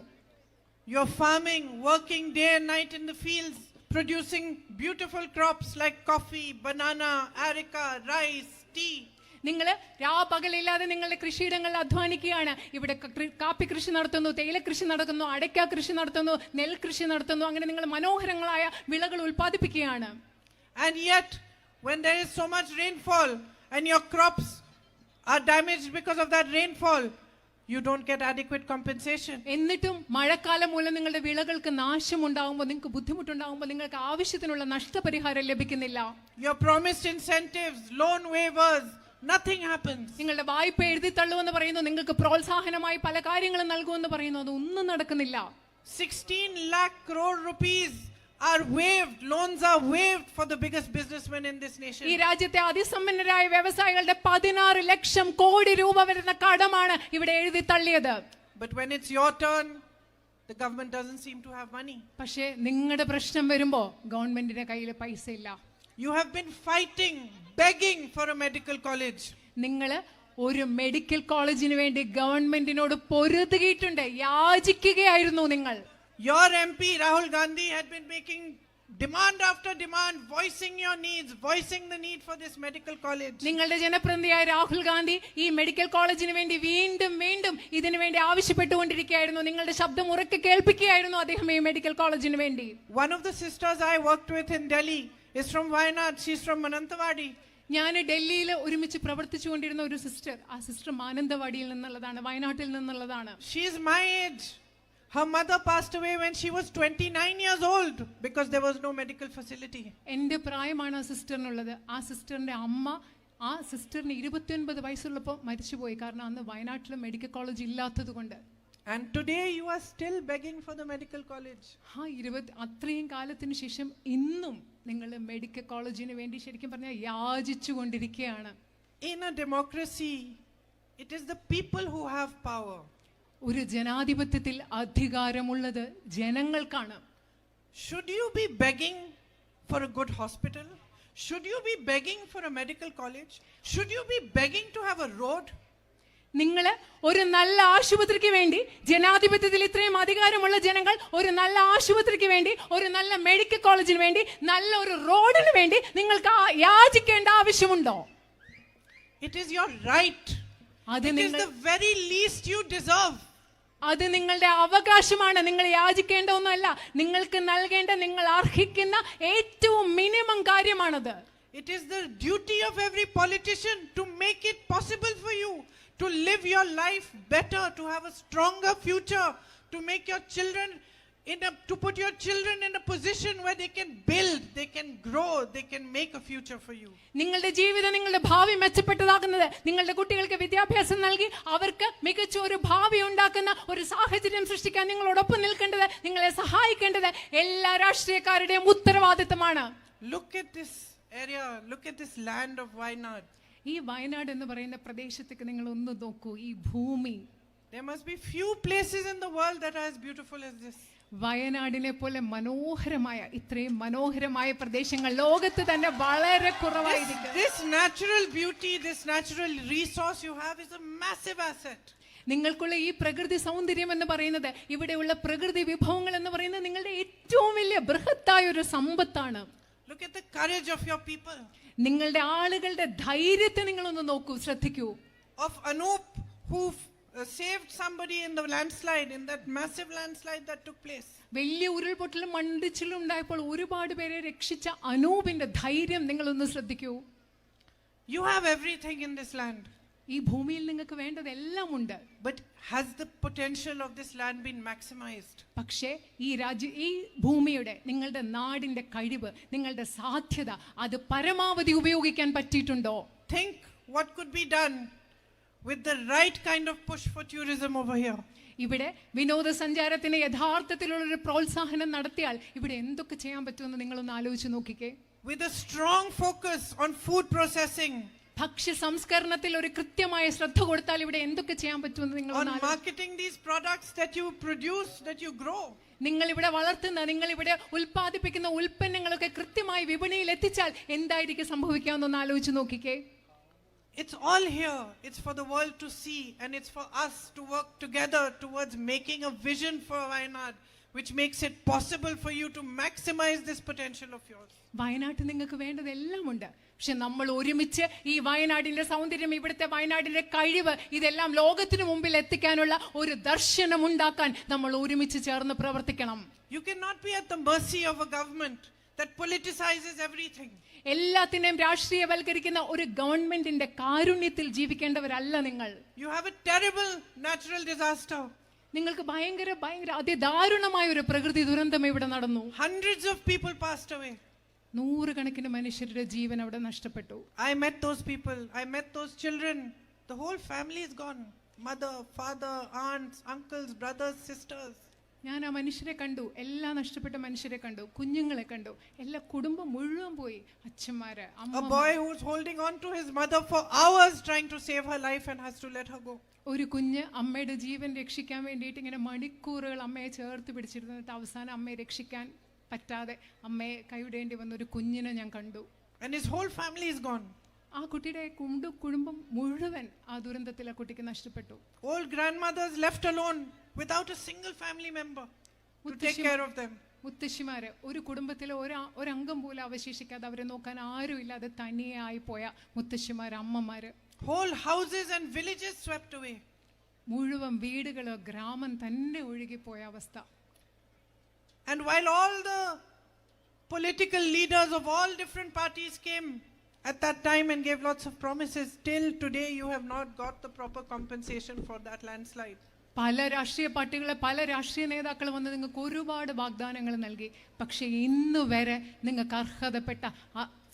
You're farming, working day and night in the fields, producing beautiful crops like coffee, banana, areca, rice, tea. നിങ്ങൾ രാപകലില്ലാതെ നിങ്ങളുടെ കൃഷിയിടങ്ങളിൽ അധ്വാനിക്കുകയാണ്. ഇവിടെ കാപ്പി കൃഷി നടത്തുന്നു, തേയില കൃഷി നടത്തുന്നു, അടയ്ക്ക കൃഷി നടത്തുന്നു, നെൽകൃഷി നടത്തുന്നു, അങ്ങനെ നിങ്ങൾ മനോഹരങ്ങളായ വിളകൾ ഉൽപ്പാദിപ്പിക്കുകയാണ്. And yet, when there is so much rainfall and your crops are damaged because of that rainfall, you don't get adequate compensation. എന്നിട്ടും മഴക്കാലം മൂലം നിങ്ങളുടെ വിളകൾക്ക് നാശമുണ്ടാകുമ്പോൾ, നിങ്ങൾക്ക് ബുദ്ധിമുട്ടുണ്ടാകുമ്പോൾ നിങ്ങൾക്ക് ആവശ്യത്തിനുള്ള നഷ്ടപരിഹാരം ലഭിക്കുന്നില്ല. Your promised incentives, loan waivers, nothing happens. നിങ്ങളുടെ വായ്പ എഴുതി തള്ളുമെന്ന് പറയുന്നു, നിങ്ങൾക്ക് പ്രോത്സാഹനമായി പല കാര്യങ്ങളും നൽകുമെന്ന് പറയുന്നു, അതൊന്നും നടക്കുന്നില്ല. 16 lakh crore rupees are waived, loans are waived for the biggest businessmen in this nation. ഈ രാജ്യത്തെ അതിസമ്പന്നരായ വ്യവസായികളുടെ 16 ലക്ഷം കോടി രൂപ വരുന്ന കടമാണ് ഇവിടെ എഴുതി തള്ളിയത്. But when it's your turn, the government doesn't seem to have money. പക്ഷേ നിങ്ങളുടെ പ്രശ്നം വരുമ്പോ ഗവൺമെന്റിന്റെ കയ്യിൽ പൈസ ഇല്ല. You have been fighting, begging for a medical college. നിങ്ങൾ ഒരു മെഡിക്കൽ കോളേജിന് വേണ്ടി ഗവൺമെന്റിനോട് പൊരുതുകയിട്ടുണ്ട്, യാചിക്കുകയായിരുന്നു നിങ്ങൾ. Your MP Rahul Gandhi had been making demand after demand, voicing your needs, voicing the need for this medical college. നിങ്ങളുടെ ജനപ്രതിനിധിയായ രാഹുൽ ഗാന്ധി ഈ മെഡിക്കൽ കോളേജിന് വേണ്ടി വീണ്ടും വീണ്ടും ഇതിനു വേണ്ടി ആവശ്യപ്പെട്ടുകൊണ്ടിരിക്കുകയായിരുന്നു. നിങ്ങളുടെ ശബ്ദം ഉറക്കെ കേൾപ്പിക്കുകയായിരുന്നു അദ്ദേഹം ഈ മെഡിക്കൽ കോളേജിന് വേണ്ടി. One of the sisters I worked with in Delhi is from Wayanad. She's from Mananthavadi. ഞാൻ ഡൽഹിയിൽ ഒരുമിച്ച് പ്രവർത്തിച്ചുകൊണ്ടിരുന്ന ഒരു സിസ്റ്റർ, ആ സിസ്റ്റർ മാനന്തവാടിയിൽ നിന്നുള്ളതാണ്, വയനാട്ടിൽ നിന്നുള്ളതാണ്. She is my age. Her mother passed away when she was 29 years old because there was no medical facility. എൻ്റെ പ്രായമാണ് ആ സിസ്റ്ററിനുള്ളത്. ആ സിസ്റ്ററിന്റെ അമ്മ, ആ സിസ്റ്ററിന് 29 വയസ്സുള്ളപ്പോൾ മരിച്ചുപോയി, കാരണം അന്ന് വയനാട്ടിൽ മെഡിക്കൽ കോളേജ് ഇല്ലാത്തത് കൊണ്ട്. And today you are still begging for the medical college. അത്രയും കാലത്തിന് ശേഷം ഇന്നും നിങ്ങൾ മെഡിക്കൽ കോളേജിന് വേണ്ടി ശരിക്കും പറഞ്ഞാൽ യാചിച്ചു കൊണ്ടിരിക്കുകയാണ്. In a democracy, it is the people who have power. ഒരു ജനാധിപത്യത്തിൽ അധികാരമുള്ളത് ജനങ്ങൾക്കാണ്. Should you be begging for a good hospital? Should you be begging for a medical college? Should you be begging to have a road? നിങ്ങൾ ഒരു നല്ല ആശുപത്രിക്ക് വേണ്ടി, ജനാധിപത്യത്തിൽ ഇത്രയും അധികാരമുള്ള ജനങ്ങൾ ഒരു നല്ല ആശുപത്രിക്ക് വേണ്ടി, ഒരു നല്ല മെഡിക്കൽ കോളേജിന് വേണ്ടി, നല്ല ഒരു റോഡിന് വേണ്ടി നിങ്ങൾക്ക് യാചിക്കേണ്ട ആവശ്യമുണ്ടോ? It is your right. It is the very least you deserve. അത് നിങ്ങളുടെ അവകാശമാണ്, നിങ്ങൾ യാചിക്കേണ്ട ഒന്നുമല്ല, നിങ്ങൾക്ക് നൽകേണ്ട, നിങ്ങൾ അർഹിക്കുന്ന ഏറ്റവും മിനിമം കാര്യമാണത്. It is the duty of every politician to make it possible for you to live your life better, to have a stronger future, to make your children to put your children in a position where they can build, they can grow, they can make a future for you. നിങ്ങളുടെ ജീവിതം, നിങ്ങളുടെ ഭാവി മെച്ചപ്പെട്ടതാക്കുന്നത്, നിങ്ങളുടെ കുട്ടികൾക്ക് വിദ്യാഭ്യാസം നൽകി അവർക്ക് മികച്ച ഒരു ഭാവി ഉണ്ടാക്കുന്ന ഒരു സാഹചര്യം സൃഷ്ടിക്കാൻ നിങ്ങളോടൊപ്പം നിൽക്കേണ്ടത്, നിങ്ങളെ സഹായിക്കേണ്ടത് എല്ലാ രാഷ്ട്രീയക്കാരുടെയും ഉത്തരവാദിത്തമാണ്. Look at this area, look at this land of Wayanad. ഈ വയനാട് എന്ന് പറയുന്ന പ്രദേശത്തേക്ക് നിങ്ങൾ ഒന്ന് നോക്കൂ, ഈ ഭൂമി. There must be few places in the world that are as beautiful as this. വയനാടിനെ പോലെ മനോഹരമായ, ഇത്രയും മനോഹരമായ പ്രദേശങ്ങൾ ലോകത്ത് തന്നെ വളരെ കുറവായിരിക്കും. This natural beauty, this natural resource you have is a massive asset. നിങ്ങൾക്കുള്ള ഈ പ്രകൃതി സൗന്ദര്യം എന്ന് പറയുന്നത്, ഇവിടെയുള്ള പ്രകൃതി വിഭവങ്ങൾ എന്ന് പറയുന്നത് നിങ്ങളുടെ ഏറ്റവും വലിയ ബൃഹത്തായ ഒരു സമ്പത്താണ്. Look at the courage of your people. നിങ്ങളുടെ ആളുകളുടെ ധൈര്യത്തെ നിങ്ങളൊന്ന് നോക്കൂ, ശ്രദ്ധിക്കൂ. Of Anup, who saved somebody in the landslide, in that massive landslide that took place. വലിയ ഉരുൾപൊട്ടലും മണ്ണിടിച്ചിലും ഉണ്ടായപ്പോൾ ഒരുപാട് പേരെ രക്ഷിച്ച അനൂപിന്റെ ധൈര്യം നിങ്ങളൊന്ന് ശ്രദ്ധിക്കൂ. You have everything in this land. ഈ ഭൂമിയിൽ നിങ്ങൾക്ക് വേണ്ടതെല്ലാം ഉണ്ട്. But has the potential of this land been maximized? പക്ഷേ ഈ ഭൂമിയുടെ നിങ്ങളുടെ നാടിന്റെ കഴിവ്, നിങ്ങളുടെ സാധ്യത അത് പരമാവധി ഉപയോഗിക്കാൻ പറ്റിയിട്ടുണ്ടോ? Think what could be done with the right kind of push for tourism over here. ഇവിടെ വിനോദസഞ്ചാരത്തിന് യഥാർത്ഥത്തിലുള്ള ഒരു പ്രോത്സാഹനം നടത്തിയാൽ ഇവിടെ എന്തൊക്കെ ചെയ്യാൻ പറ്റുമെന്ന് നിങ്ങളൊന്ന് ആലോചിച്ച് നോക്കിക്കേ. With a strong focus on food processing, ഭക്ഷ്യ സംസ്കരണത്തിൽ ഒരു കൃത്യമായ ശ്രദ്ധ കൊടുത്താൽ ഇവിടെ എന്തൊക്കെ ചെയ്യാൻ പറ്റുമെന്ന് നിങ്ങൾ on marketing these products that you produce, that you grow. നിങ്ങൾ ഇവിടെ വളർത്തുന്ന, നിങ്ങൾ ഇവിടെ ഉൽപ്പാദിപ്പിക്കുന്ന ഉൽപ്പന്നങ്ങളൊക്കെ കൃത്യമായി വിപണിയിൽ എത്തിച്ചാൽ എന്തായിരിക്കും സംഭവിക്കാമെന്നൊന്ന് ആലോചിച്ച് നോക്കിക്കേ. It's all here. It's for the world to see, and it's for us to work together towards making a vision for Wayanad, which makes it possible for you to maximize this potential of yours. വയനാട്ടിൽ നിങ്ങൾക്ക് വേണ്ടതെല്ലാം ഉണ്ട്. പക്ഷെ നമ്മൾ ഒരുമിച്ച് ഈ വയനാടിന്റെ സൗന്ദര്യം, ഇവിടുത്തെ വയനാടിന്റെ കഴിവ് ഇതെല്ലാം ലോകത്തിന് മുമ്പിൽ എത്തിക്കാനുള്ള ഒരു ദർശനം ഉണ്ടാക്കാൻ നമ്മൾ ഒരുമിച്ച് ചേർന്ന് പ്രവർത്തിക്കണം. You cannot be at the mercy of a government that politicizes everything. എല്ലാത്തിനെയും രാഷ്ട്രീയവൽക്കരിക്കുന്ന ഒരു ഗവൺമെന്റിന്റെ കാരുണ്യത്തിൽ ജീവിക്കേണ്ടവരല്ല നിങ്ങൾ. You have a terrible natural disaster. നിങ്ങൾക്ക് ഭയങ്കര അതിദാരുണമായ ഒരു പ്രകൃതി ദുരന്തം ഇവിടെ നടന്നു. Hundreds of people passed away. നൂറുകണക്കിന് മനുഷ്യരുടെ ജീവൻ അവിടെ നഷ്ടപ്പെട്ടു. I met those people. I met those children. The whole family is gone. Mother, father, aunts, uncles, brothers, sisters. ഞാൻ ആ മനുഷ്യരെ കണ്ടു, എല്ലാ നഷ്ടപ്പെട്ട മനുഷ്യരെ കണ്ടു, കുഞ്ഞുങ്ങളെ കണ്ടു, എല്ലാ കുടുംബം മുഴുവൻ പോയി. അച്ഛന്മാര്, A boy who's holding on to his mother for hours trying to save her life and has to let her go. ഒരു കുഞ്ഞ് അമ്മയുടെ ജീവൻ രക്ഷിക്കാൻ വേണ്ടിയിട്ട് ഇങ്ങനെ മണിക്കൂറുകൾ അമ്മയെ ചേർത്ത് പിടിച്ചിരുന്നിട്ട് അവസാനം അമ്മയെ രക്ഷിക്കാൻ പറ്റാതെ അമ്മയെ കൈവിടേണ്ടി വന്ന ഒരു കുഞ്ഞിനെ ഞാൻ കണ്ടു. And his whole family is gone. ആ കുട്ടിയുടെ കുടുംബം മുഴുവൻ ആ ദുരന്തത്തിൽ ആ കുട്ടിക്ക് നഷ്ടപ്പെട്ടു. Old grandmothers left alone without a single family member to take care of them. മുത്തശ്ശിമാര്, ഒരു കുടുംബത്തിലെ ഒരംഗം പോലും അവശേഷിക്കാതെ അവരെ നോക്കാൻ ആരും ഇല്ലാതെ തനിയായി പോയ മുത്തശ്ശിമാര്, അമ്മമാര്. Whole houses and villages swept away. മുഴുവൻ വീടുകളോ ഗ്രാമം തന്നെ ഒഴുകിപ്പോയ അവസ്ഥ. And while all the political leaders of all different parties came at that time and gave lots of promises, till today you have not got the proper compensation for that landslide. പല രാഷ്ട്രീയ പാർട്ടികളെ, പല രാഷ്ട്രീയ നേതാക്കൾ വന്ന് നിങ്ങൾക്ക് ഒരുപാട് വാഗ്ദാനങ്ങൾ നൽകി. പക്ഷെ ഇന്ന് വരെ നിങ്ങൾക്ക് അർഹതപ്പെട്ട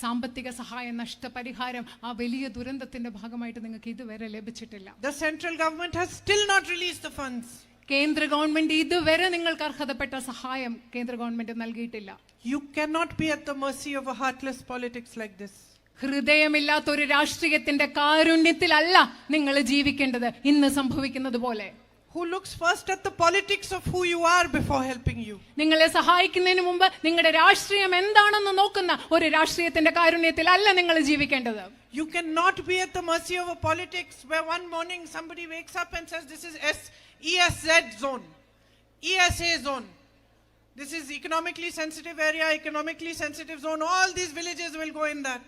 സാമ്പത്തിക സഹായം, നഷ്ടപരിഹാരം ആ വലിയ ദുരന്തത്തിന്റെ ഭാഗമായിട്ട് നിങ്ങൾക്ക് ഇതുവരെ ലഭിച്ചിട്ടില്ല. The central government has still not released the funds. കേന്ദ്ര ഗവൺമെന്റ് ഇതുവരെ നിങ്ങൾക്ക് അർഹതപ്പെട്ട സഹായം കേന്ദ്ര ഗവൺമെന്റ് നൽകിയിട്ടില്ല. You cannot be at the mercy of a heartless politics like this. ഹൃദയമില്ലാത്ത ഒരു രാഷ്ട്രീയത്തിന്റെ കാരുണ്യത്തിലല്ല നിങ്ങൾ ജീവിക്കേണ്ടത് ഇന്ന് സംഭവിക്കുന്നത് പോലെ. Who looks first at the politics of who you are before helping you. നിങ്ങളെ സഹായിക്കുന്നതിന് മുമ്പ് നിങ്ങളുടെ രാഷ്ട്രീയം എന്താണെന്ന് നോക്കുന്ന ഒരു രാഷ്ട്രീയത്തിന്റെ കാരുണ്യത്തിലല്ല നിങ്ങൾ ജീവിക്കേണ്ടത്. You cannot be at the mercy of a politics where one morning somebody wakes up and says this is ESZ zone, ESA zone. This is economically sensitive area, economically sensitive zone. All these villages will go in that.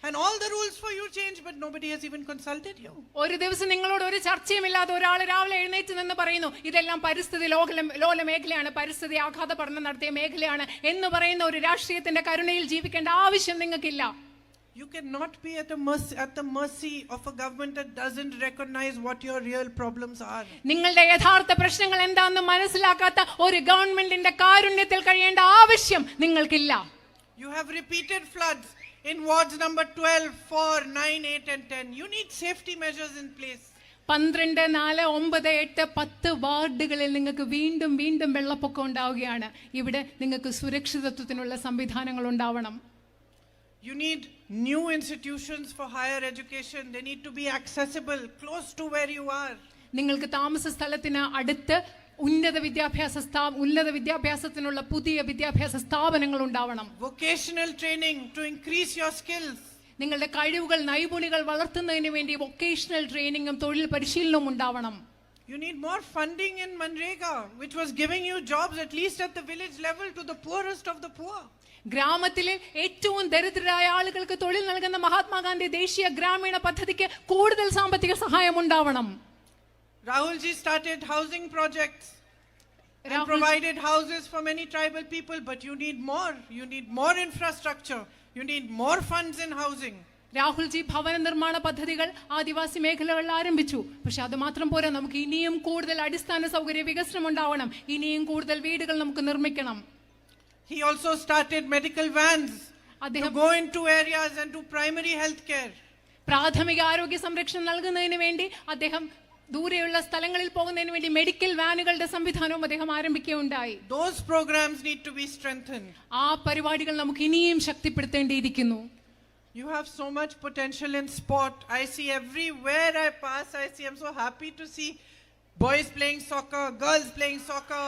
And all the rules for you change, but nobody has even consulted you. ഒരു ദിവസം നിങ്ങളോട് ഒരു ചർച്ചയുമില്ലാതെ ഒരാൾ രാവിലെ എഴുന്നേറ്റ് നിന്ന് പറയുന്നു ഇതെല്ലാം പരിസ്ഥിതി ലോല മേഖലയാണ്, പരിസ്ഥിതി ആഘാത പഠനം നടത്തിയ മേഖലയാണ് എന്ന് പറയുന്ന ഒരു രാഷ്ട്രീയത്തിന്റെ കരുണയിൽ ജീവിക്കേണ്ട ആവശ്യം നിങ്ങൾക്കില്ല. You cannot be at the mercy of a government that doesn't recognize what your real problems are. നിങ്ങളുടെ യഥാർത്ഥ പ്രശ്നങ്ങൾ എന്താണെന്ന് മനസ്സിലാക്കാത്ത ഒരു ഗവൺമെന്റിന്റെ കാരുണ്യത്തിൽ കഴിയേണ്ട ആവശ്യം നിങ്ങൾക്കില്ല. You have repeated floods in wards number 12, 4, 9, 8 and 10. You need safety measures in place. 12, 4, 9, 8, 10 വാർഡുകളിൽ നിങ്ങൾക്ക് വീണ്ടും വീണ്ടും വെള്ളപ്പൊക്കം ഉണ്ടാവുകയാണ്. ഇവിടെ നിങ്ങൾക്ക് സുരക്ഷിതത്വത്തിനുള്ള സംവിധാനങ്ങൾ ഉണ്ടാവണം. You need new institutions for higher education. They need to be accessible, close to where you are. നിങ്ങൾക്ക് താമസ സ്ഥലത്തിന് അടുത്ത് ഉന്നത വിദ്യാഭ്യാസത്തിനുള്ള പുതിയ വിദ്യാഭ്യാസ സ്ഥാപനങ്ങൾ ഉണ്ടാവണം. Vocational training to increase your skills. നിങ്ങളുടെ കഴിവുകൾ, നൈപുണികൾ വളർത്തുന്നതിന് വേണ്ടി വൊക്കേഷണൽ ട്രെയിനിങ്ങും തൊഴിൽ പരിശീലനവും ഉണ്ടാവണം. You need more funding in Manrega, which was giving you jobs at least at the village level to the poorest of the poor. ഗ്രാമത്തിലെ ഏറ്റവും ദരിദ്രരായ ആളുകൾക്ക് തൊഴിൽ നൽകുന്ന മഹാത്മാഗാന്ധി ദേശീയ ഗ്രാമീണ പദ്ധതിക്ക് കൂടുതൽ സാമ്പത്തിക സഹായം ഉണ്ടാവണം. Rahul ji started housing projects and provided houses for many tribal people, but you need more. You need more infrastructure. You need more funds in housing. Rahulji ഭവന നിർമ്മാണ പദ്ധതികൾ ആദിവാസി മേഖലകളിൽ ആരംഭിച്ചു. പക്ഷെ അത് മാത്രം പോരാ, നമുക്ക് ഇനിയും കൂടുതൽ അടിസ്ഥാന സൗകര്യ വികസനം ഉണ്ടാവണം. ഇനിയും കൂടുതൽ വീടുകൾ നമുക്ക് നിർമ്മിക്കണം. He also started medical vans to go into areas and do primary health care. പ്രാഥമിക ആരോഗ്യ സംരക്ഷണം നൽകുന്നതിന് വേണ്ടി അദ്ദേഹം ദൂരെയുള്ള സ്ഥലങ്ങളിൽ പോകുന്നതിന് വേണ്ടി മെഡിക്കൽ വാനുകളുടെ സംവിധാനവും അദ്ദേഹം ആരംഭിക്കുകയുണ്ടായി. Those programs need to be strengthened. ആ പരിപാടികൾ നമുക്ക് ഇനിയും ശക്തിപ്പെടുത്തേണ്ടിയിരിക്കുന്നു. You have so much potential in sport. I see everywhere I pass, I'm so happy to see boys playing soccer, girls playing soccer.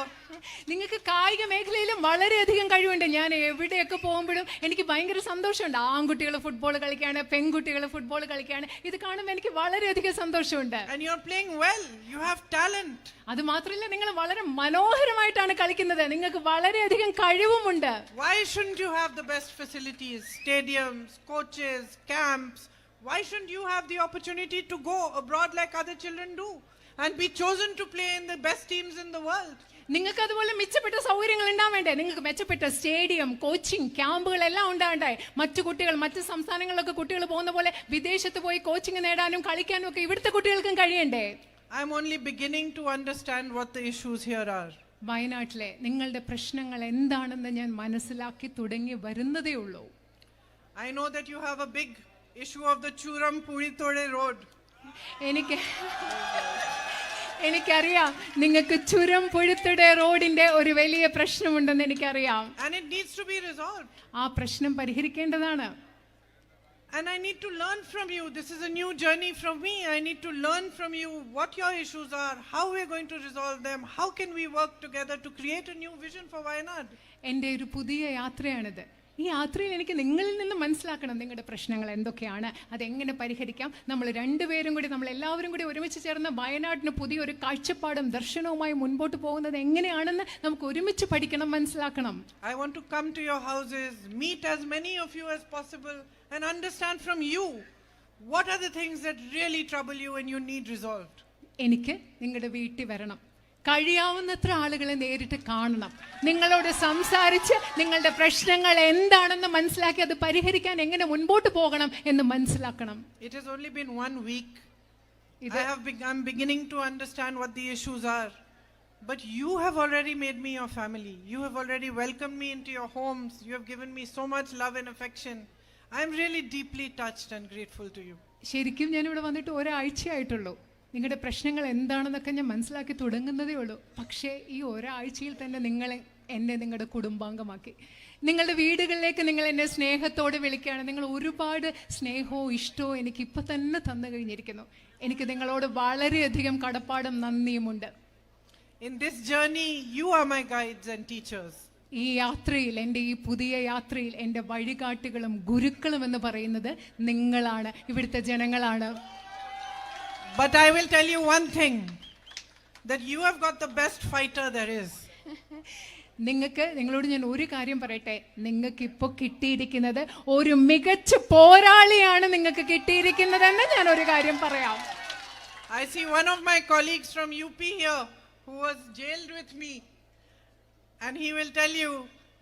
നിങ്ങൾക്ക് കായിക മേഖലയിലും വളരെയധികം കഴിവുണ്ട്. ഞാൻ എവിടെയൊക്കെ പോകുമ്പോഴും എനിക്ക് ഭയങ്കര സന്തോഷമുണ്ട്. ആൺകുട്ടികൾ ഫുട്ബോൾ കളിക്കുകയാണ്, പെൺകുട്ടികൾ ഫുട്ബോൾ കളിക്കുകയാണ്. ഇത് കാണുമ്പോൾ എനിക്ക് വളരെയധികം സന്തോഷമുണ്ട്. And you're playing well. You have talent. അത് മാത്രമല്ല, നിങ്ങൾ വളരെ മനോഹരമായിട്ടാണ് കളിക്കുന്നത്. നിങ്ങൾക്ക് വളരെയധികം കഴിവുമുണ്ട്. Why shouldn't you have the best facilities, stadiums, coaches, camps? Why shouldn't you have the opportunity to go abroad like other children do and be chosen to play in the best teams in the world? നിങ്ങൾക്ക് അതുപോലെ മെച്ചപ്പെട്ട സൗകര്യങ്ങൾ ഉണ്ടാവേണ്ടേ? നിങ്ങൾക്ക് മെച്ചപ്പെട്ട stadium, coaching ക്യാമ്പുകൾ എല്ലാം ഉണ്ടാവണ്ടേ? മറ്റു കുട്ടികൾ മറ്റു സംസ്ഥാനങ്ങളിലൊക്കെ കുട്ടികൾ പോകുന്ന പോലെ വിദേശത്ത് പോയി കോച്ചിങ് നേടാനും കളിക്കാനും ഒക്കെ ഇവിടുത്തെ കുട്ടികൾക്കും കഴിയണ്ടേ? I'm only beginning to understand what the issues here are. വയനാട്ടിലെ നിങ്ങളുടെ പ്രശ്നങ്ങൾ എന്താണെന്ന് ഞാൻ മനസ്സിലാക്കി തുടങ്ങി വരുന്നതേ ഉള്ളൂ. I know that you have a big issue of the Churam Puritore road. എനിക്കറിയാം നിങ്ങൾക്ക് ചുരം പുഴുത്തടെ റോഡിന്റെ ഒരു വലിയ പ്രശ്നമുണ്ടെന്ന് എനിക്കറിയാം. And it needs to be resolved. ആ പ്രശ്നം പരിഹരിക്കേണ്ടതാണ്. And I need to learn from you. This is a new journey from me. I need to learn from you what your issues are, how we're going to resolve them, how can we work together to create a new vision for Wayanad. എൻ്റെ ഒരു പുതിയ യാത്രയാണിത്. ഈ യാത്രയിൽ എനിക്ക് നിങ്ങളിൽ നിന്ന് മനസ്സിലാക്കണം നിങ്ങളുടെ പ്രശ്നങ്ങൾ എന്തൊക്കെയാണ്, അതെങ്ങനെ പരിഹരിക്കാം. നമ്മൾ രണ്ടുപേരും കൂടി, നമ്മൾ എല്ലാവരും കൂടി ഒരുമിച്ച് ചേർന്ന് വയനാടിന് പുതിയൊരു കാഴ്ചപ്പാടും ദർശനവുമായി മുൻപോട്ട് പോകുന്നത് എങ്ങനെയാണെന്ന് നമുക്ക് ഒരുമിച്ച് പഠിക്കണം, മനസ്സിലാക്കണം. I want to come to your houses, meet as many of you as possible and understand from you what are the things that really trouble you and you need resolved. എനിക്ക് നിങ്ങളുടെ വീട്ടിൽ വരണം, കഴിയാവുന്നത്ര ആളുകളെ നേരിട്ട് കാണണം, നിങ്ങളോട് സംസാരിച്ച് നിങ്ങളുടെ പ്രശ്നങ്ങൾ എന്താണെന്ന് മനസ്സിലാക്കി അത് പരിഹരിക്കാൻ എങ്ങനെ മുൻപോട്ട് പോകണം എന്ന് മനസ്സിലാക്കണം. It has only been 1 week. I'm beginning to understand what the issues are. But you have already made me your family. You have already welcomed me into your homes. You have given me so much love and affection. I am really deeply touched and grateful to you. ശരിക്കും ഞാനിവിടെ വന്നിട്ട് ഒരാഴ്ചയായിട്ടുള്ളൂ. നിങ്ങളുടെ പ്രശ്നങ്ങൾ എന്താണെന്നൊക്കെ ഞാൻ മനസ്സിലാക്കി തുടങ്ങുന്നതേ ഉള്ളൂ. പക്ഷേ ഈ ഒരാഴ്ചയിൽ തന്നെ എന്നെ നിങ്ങളുടെ കുടുംബാംഗമാക്കി. നിങ്ങളുടെ വീടുകളിലേക്ക് നിങ്ങൾ എന്നെ സ്നേഹത്തോടെ വിളിക്കുകയാണ്. നിങ്ങൾ ഒരുപാട് സ്നേഹവും ഇഷ്ടവും എനിക്ക് ഇപ്പം തന്നെ തന്നു കഴിഞ്ഞിരിക്കുന്നു. എനിക്ക് നിങ്ങളോട് വളരെയധികം കടപ്പാടും നന്ദിയുമുണ്ട്. In this journey, you are my guides and teachers. ഈ യാത്രയിൽ, എൻ്റെ ഈ പുതിയ യാത്രയിൽ എൻ്റെ വഴികാട്ടികളും ഗുരുക്കളും എന്ന് പറയുന്നത് നിങ്ങളാണ്, ഇവിടുത്തെ ജനങ്ങളാണ്. But I will tell you one thing, that you have got the best fighter there is. നിങ്ങളോട് ഞാൻ ഒരു കാര്യം പറയട്ടെ, നിങ്ങൾക്ക് ഇപ്പോൾ കിട്ടിയിരിക്കുന്നത് ഒരു മികച്ച പോരാളിയാണ് നിങ്ങൾക്ക് കിട്ടിയിരിക്കുന്നതെന്ന് ഞാൻ ഒരു കാര്യം പറയാം. I see one of my colleagues from UP here who was jailed with me, and he will tell you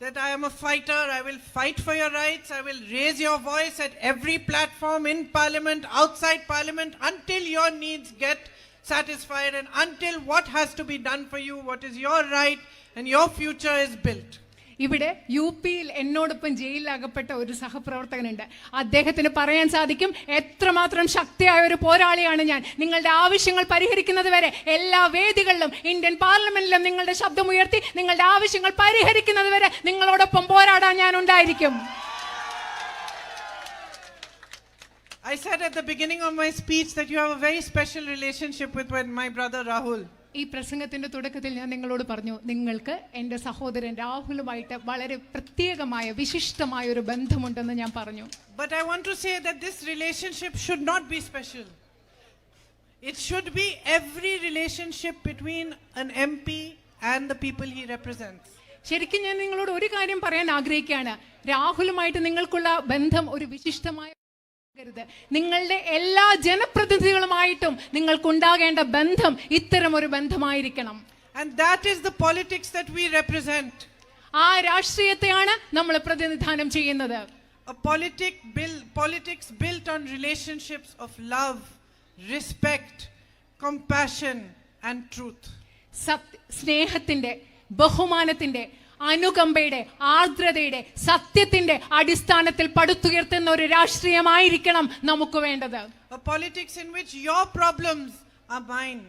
that I am a fighter. I will fight for your rights. I will raise your voice at every platform, in parliament, outside parliament, until your needs get satisfied and until what has to be done for you, what is your right and your future is built. ഇവിടെ UP എന്നോടൊപ്പം ജയിലിലകപ്പെട്ട ഒരു സഹപ്രവർത്തകനുണ്ട്. അദ്ദേഹത്തിന് പറയാൻ സാധിക്കും എത്രമാത്രം ശക്തിയായ ഒരു പോരാളിയാണ് ഞാൻ. നിങ്ങളുടെ ആവശ്യങ്ങൾ പരിഹരിക്കുന്നത് വരെ എല്ലാ വേദികളിലും, ഇന്ത്യൻ പാർലമെന്റിലും നിങ്ങളുടെ ശബ്ദമുയർത്തി നിങ്ങളുടെ ആവശ്യങ്ങൾ പരിഹരിക്കുന്നത് വരെ നിങ്ങളോടൊപ്പം പോരാടാൻ ഞാൻ ഉണ്ടായിരിക്കും. I said at the beginning of my speech that you have a very special relationship with my brother Rahul. ഈ പ്രസംഗത്തിന്റെ തുടക്കത്തിൽ ഞാൻ നിങ്ങളോട് പറഞ്ഞു, നിങ്ങൾക്ക് എൻ്റെ സഹോദരൻ രാഹുലുമായിട്ട് വളരെ പ്രത്യേകമായ വിശിഷ്ടമായ ഒരു ബന്ധമുണ്ടെന്ന് ഞാൻ പറഞ്ഞു. But I want to say that this relationship should not be special. It should be every relationship between an MP and the people he represents. ശരിക്കും ഞാൻ നിങ്ങളോട് ഒരു കാര്യം പറയാൻ ആഗ്രഹിക്കുകയാണ്. രാഹുലുമായിട്ട് നിങ്ങൾക്കുള്ള ബന്ധം ഒരു വിശിഷ്ടമായ, നിങ്ങളുടെ എല്ലാ ജനപ്രതിനിധികളുമായിട്ടും നിങ്ങൾക്കുണ്ടാകേണ്ട ബന്ധം ഇത്തരം ഒരു ബന്ധമായിരിക്കണം. And that is the politics that we represent. ആ രാഷ്ട്രീയത്തെയാണ് നമ്മൾ പ്രതിനിധാനം ചെയ്യുന്നത്. A politics built on relationships of love, respect, compassion and truth. സ്നേഹത്തിന്റെ, ബഹുമാനത്തിന്റെ, അനുകമ്പയുടെ, ആർദ്രതയുടെ, സത്യത്തിന്റെ അടിസ്ഥാനത്തിൽ പടുത്തുയർത്തുന്ന ഒരു രാഷ്ട്രീയമായിരിക്കണം നമുക്ക് വേണ്ടത്. A politics in which your problems are mine,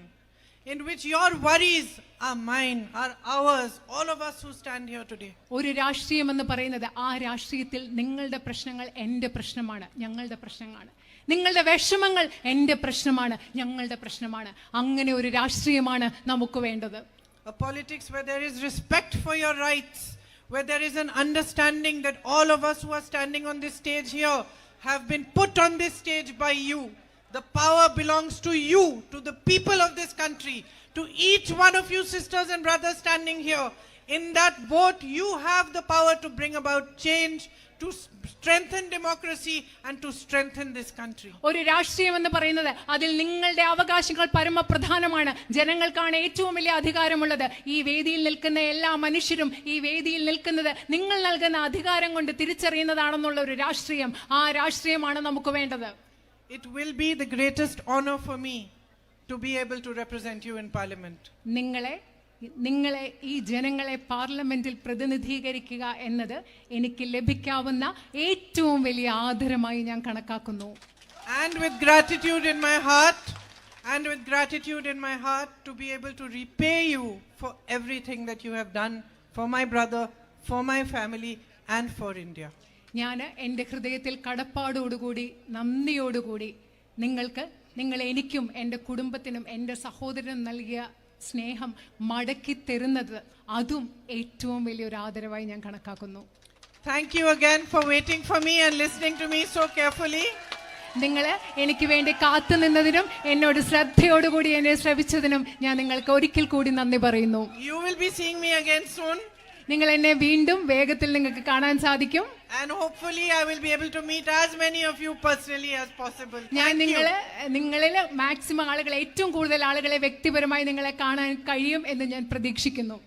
in which your worries are mine, are ours, all of us who stand here today. ഒരു രാഷ്ട്രീയം എന്ന് പറയുന്നത് ആ രാഷ്ട്രീയത്തിൽ നിങ്ങളുടെ പ്രശ്നങ്ങൾ എൻ്റെ പ്രശ്നമാണ്, ഞങ്ങളുടെ പ്രശ്നങ്ങളാണ്. നിങ്ങളുടെ വിഷമങ്ങൾ എൻ്റെ പ്രശ്നമാണ്, ഞങ്ങളുടെ പ്രശ്നമാണ്. അങ്ങനെ ഒരു രാഷ്ട്രീയമാണ് നമുക്ക് വേണ്ടത്. A politics where there is respect for your rights, where there is an understanding that all of us who are standing on this stage here have been put on this stage by you. The power belongs to you, to the people of this country, to each one of you sisters and brothers standing here. In that vote, you have the power to bring about change, to strengthen democracy and to strengthen this country. ഒരു രാഷ്ട്രീയം എന്ന് പറയുന്നത് അതിൽ നിങ്ങളുടെ അവകാശങ്ങൾ പരമപ്രധാനമാണ്. ജനങ്ങൾക്കാണ് ഏറ്റവും വലിയ അധികാരമുള്ളത്. ഈ വേദിയിൽ നിൽക്കുന്ന എല്ലാ മനുഷ്യരും ഈ വേദിയിൽ നിൽക്കുന്നത് നിങ്ങൾ നൽകുന്ന അധികാരം കൊണ്ട് തിരിച്ചറിയുന്നതാണെന്നുള്ള ഒരു രാഷ്ട്രീയം, ആ രാഷ്ട്രീയമാണ് നമുക്ക് വേണ്ടത്. It will be the greatest honor for me to be able to represent you in parliament. നിങ്ങളെ ഈ ജനങ്ങളെ പാർലമെന്റിൽ പ്രതിനിധീകരിക്കുക എന്നത് എനിക്ക് ലഭിക്കാവുന്ന ഏറ്റവും വലിയ ആദരമായി ഞാൻ കണക്കാക്കുന്നു. And with gratitude in my heart, to be able to repay you for everything that you have done for my brother, for my family and for India. ഞാൻ എൻ്റെ ഹൃദയത്തിൽ കടപ്പാടോടുകൂടി, നന്ദിയോടുകൂടി നിങ്ങൾ എനിക്കും എൻ്റെ കുടുംബത്തിനും എൻ്റെ സഹോദരനും നൽകിയ സ്നേഹം മടക്കി തരുന്നത്, അതും ഏറ്റവും വലിയൊരു ആദരവായി ഞാൻ കണക്കാക്കുന്നു. Thank you again for waiting for me and listening to me so carefully. നിങ്ങൾ എനിക്ക് വേണ്ടി കാത്തു നിന്നതിനും എന്നോട് ശ്രദ്ധയോടുകൂടി എന്നെ ശ്രവിച്ചതിനും ഞാൻ നിങ്ങൾക്ക് ഒരിക്കൽ കൂടി നന്ദി പറയുന്നു. You will be seeing me again soon. നിങ്ങൾ എന്നെ വീണ്ടും വേഗത്തിൽ നിങ്ങൾക്ക് കാണാൻ സാധിക്കും. And hopefully I will be able to meet as many of you personally as possible. ഞാൻ നിങ്ങളിൽ മാക്സിമം ആളുകളെ, ഏറ്റവും കൂടുതൽ ആളുകളെ വ്യക്തിപരമായി നിങ്ങളെ കാണാൻ കഴിയും എന്ന് ഞാൻ പ്രതീക്ഷിക്കുന്നു.